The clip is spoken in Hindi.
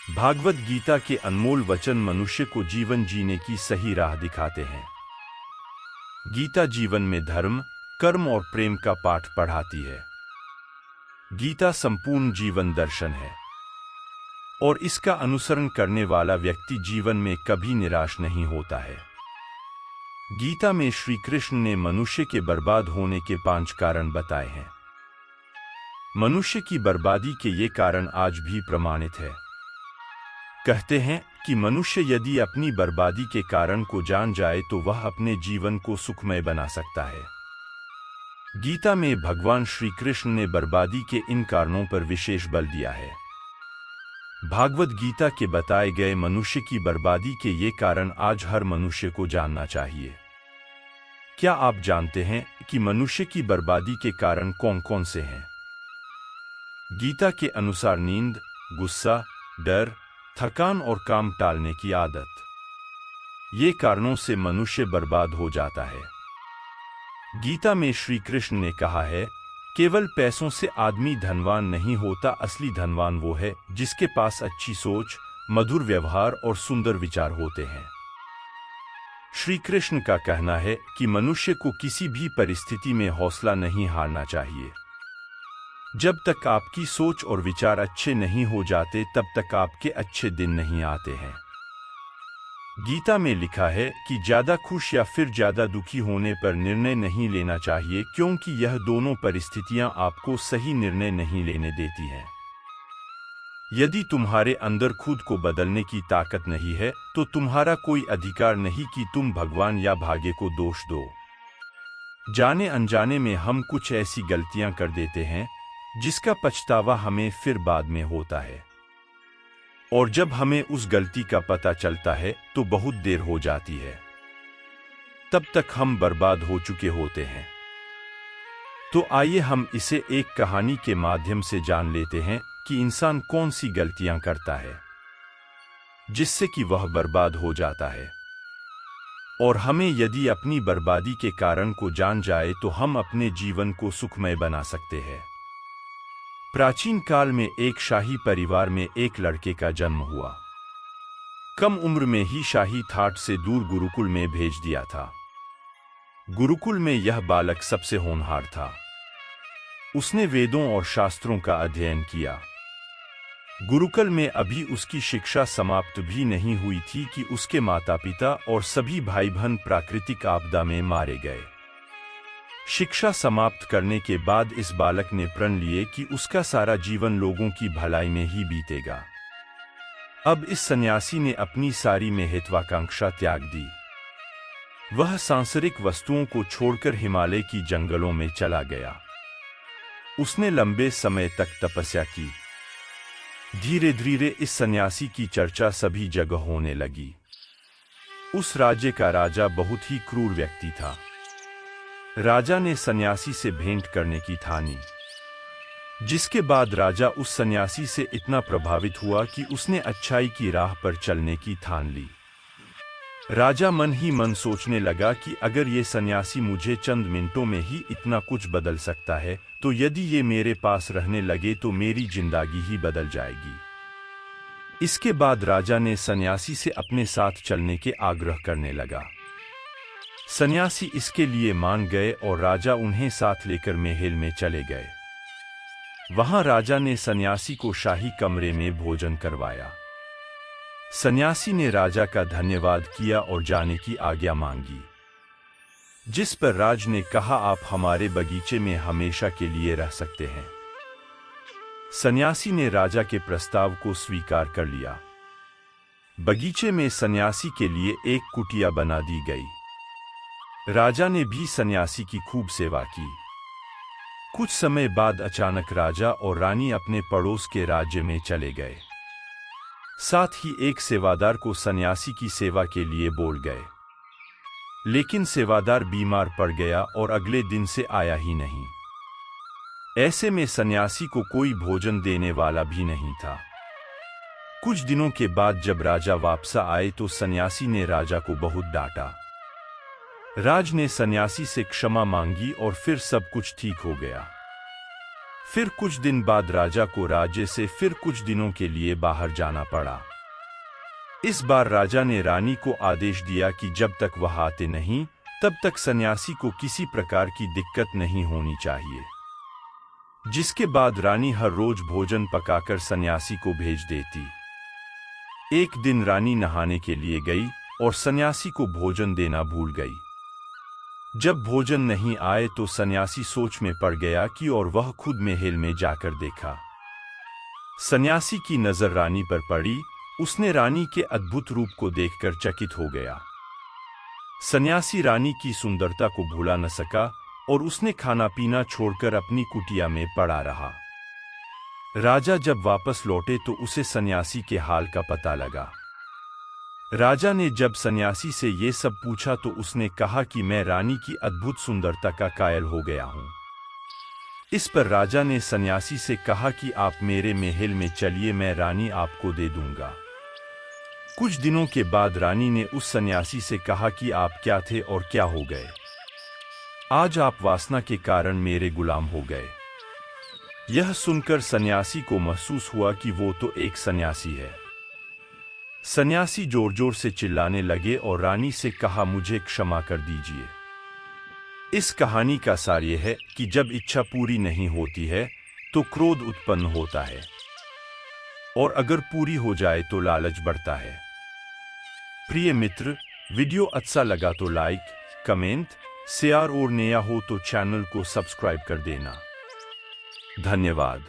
भागवत गीता के अनमोल वचन मनुष्य को जीवन जीने की सही राह दिखाते हैं। गीता जीवन में धर्म, कर्म और प्रेम का पाठ पढ़ाती है। गीता संपूर्ण जीवन दर्शन है और इसका अनुसरण करने वाला व्यक्ति जीवन में कभी निराश नहीं होता है। गीता में श्री कृष्ण ने मनुष्य के बर्बाद होने के 5 कारण बताए हैं। मनुष्य की बर्बादी के ये कारण आज भी प्रमाणित है। कहते हैं कि मनुष्य यदि अपनी बर्बादी के कारण को जान जाए तो वह अपने जीवन को सुखमय बना सकता है। गीता में भगवान श्री कृष्ण ने बर्बादी के इन कारणों पर विशेष बल दिया है। भागवत गीता के बताए गए मनुष्य की बर्बादी के ये कारण आज हर मनुष्य को जानना चाहिए। क्या आप जानते हैं कि मनुष्य की बर्बादी के कारण कौन कौन से हैं? गीता के अनुसार नींद, गुस्सा, डर, थकान और काम टालने की आदत, ये कारणों से मनुष्य बर्बाद हो जाता है। गीता में श्री कृष्ण ने कहा है, केवल पैसों से आदमी धनवान नहीं होता, असली धनवान वो है जिसके पास अच्छी सोच, मधुर व्यवहार और सुंदर विचार होते हैं। श्री कृष्ण का कहना है कि मनुष्य को किसी भी परिस्थिति में हौसला नहीं हारना चाहिए। जब तक आपकी सोच और विचार अच्छे नहीं हो जाते तब तक आपके अच्छे दिन नहीं आते हैं। गीता में लिखा है कि ज्यादा खुश या फिर ज्यादा दुखी होने पर निर्णय नहीं लेना चाहिए, क्योंकि यह दोनों परिस्थितियां आपको सही निर्णय नहीं लेने देती हैं। यदि तुम्हारे अंदर खुद को बदलने की ताकत नहीं है तो तुम्हारा कोई अधिकार नहीं कि तुम भगवान या भाग्य को दोष दो। जाने अनजाने में हम कुछ ऐसी गलतियां कर देते हैं जिसका पछतावा हमें फिर बाद में होता है, और जब हमें उस गलती का पता चलता है तो बहुत देर हो जाती है। तब तक हम बर्बाद हो चुके होते हैं। तो आइए हम इसे एक कहानी के माध्यम से जान लेते हैं कि इंसान कौन सी गलतियां करता है जिससे कि वह बर्बाद हो जाता है, और हमें यदि अपनी बर्बादी के कारण को जान जाए तो हम अपने जीवन को सुखमय बना सकते हैं। प्राचीन काल में एक शाही परिवार में एक लड़के का जन्म हुआ। कम उम्र में ही शाही ठाट से दूर गुरुकुल में भेज दिया था। गुरुकुल में यह बालक सबसे होनहार था। उसने वेदों और शास्त्रों का अध्ययन किया। गुरुकुल में अभी उसकी शिक्षा समाप्त भी नहीं हुई थी कि उसके माता पिता और सभी भाई बहन प्राकृतिक आपदा में मारे गए। शिक्षा समाप्त करने के बाद इस बालक ने प्रण लिए कि उसका सारा जीवन लोगों की भलाई में ही बीतेगा। अब इस सन्यासी ने अपनी सारी महत्वाकांक्षा त्याग दी। वह सांसारिक वस्तुओं को छोड़कर हिमालय की जंगलों में चला गया। उसने लंबे समय तक तपस्या की। धीरे धीरे इस सन्यासी की चर्चा सभी जगह होने लगी। उस राज्य का राजा बहुत ही क्रूर व्यक्ति था। राजा ने सन्यासी से भेंट करने की ठानी, जिसके बाद राजा उस सन्यासी से इतना प्रभावित हुआ कि उसने अच्छाई की राह पर चलने की ठान ली। राजा मन ही मन सोचने लगा कि अगर ये सन्यासी मुझे चंद मिनटों में ही इतना कुछ बदल सकता है तो यदि ये मेरे पास रहने लगे तो मेरी जिंदगी ही बदल जाएगी। इसके बाद राजा ने सन्यासी से अपने साथ चलने के आग्रह करने लगा। सन्यासी इसके लिए मान गए और राजा उन्हें साथ लेकर महल में चले गए। वहां राजा ने सन्यासी को शाही कमरे में भोजन करवाया। सन्यासी ने राजा का धन्यवाद किया और जाने की आज्ञा मांगी, जिस पर राज ने कहा, आप हमारे बगीचे में हमेशा के लिए रह सकते हैं। सन्यासी ने राजा के प्रस्ताव को स्वीकार कर लिया। बगीचे में सन्यासी के लिए एक कुटिया बना दी गई। राजा ने भी सन्यासी की खूब सेवा की। कुछ समय बाद अचानक राजा और रानी अपने पड़ोस के राज्य में चले गए। साथ ही एक सेवादार को सन्यासी की सेवा के लिए बोल गए, लेकिन सेवादार बीमार पड़ गया और अगले दिन से आया ही नहीं। ऐसे में सन्यासी को कोई भोजन देने वाला भी नहीं था। कुछ दिनों के बाद जब राजा वापस आए तो सन्यासी ने राजा को बहुत डांटा। राज ने सन्यासी से क्षमा मांगी और फिर सब कुछ ठीक हो गया। फिर कुछ दिन बाद राजा को राज्य से फिर कुछ दिनों के लिए बाहर जाना पड़ा। इस बार राजा ने रानी को आदेश दिया कि जब तक वह आते नहीं तब तक सन्यासी को किसी प्रकार की दिक्कत नहीं होनी चाहिए। जिसके बाद रानी हर रोज भोजन पकाकर सन्यासी को भेज देती। एक दिन रानी नहाने के लिए गई और सन्यासी को भोजन देना भूल गई। जब भोजन नहीं आए तो सन्यासी सोच में पड़ गया कि और वह खुद महल में जाकर देखा। सन्यासी की नजर रानी पर पड़ी। उसने रानी के अद्भुत रूप को देखकर चकित हो गया। सन्यासी रानी की सुंदरता को भुला न सका और उसने खाना पीना छोड़कर अपनी कुटिया में पड़ा रहा। राजा जब वापस लौटे तो उसे सन्यासी के हाल का पता लगा। राजा ने जब सन्यासी से ये सब पूछा तो उसने कहा कि मैं रानी की अद्भुत सुंदरता का कायल हो गया हूं। इस पर राजा ने सन्यासी से कहा कि आप मेरे महल में चलिए, मैं रानी आपको दे दूंगा। कुछ दिनों के बाद रानी ने उस सन्यासी से कहा कि आप क्या थे और क्या हो गए। आज आप वासना के कारण मेरे गुलाम हो गए। यह सुनकर सन्यासी को महसूस हुआ कि वो तो एक सन्यासी है। सन्यासी जोर जोर से चिल्लाने लगे और रानी से कहा, मुझे क्षमा कर दीजिए। इस कहानी का सार यह है कि जब इच्छा पूरी नहीं होती है तो क्रोध उत्पन्न होता है, और अगर पूरी हो जाए तो लालच बढ़ता है। प्रिय मित्र, वीडियो अच्छा लगा तो लाइक, कमेंट, शेयर और नया हो तो चैनल को सब्सक्राइब कर देना। धन्यवाद।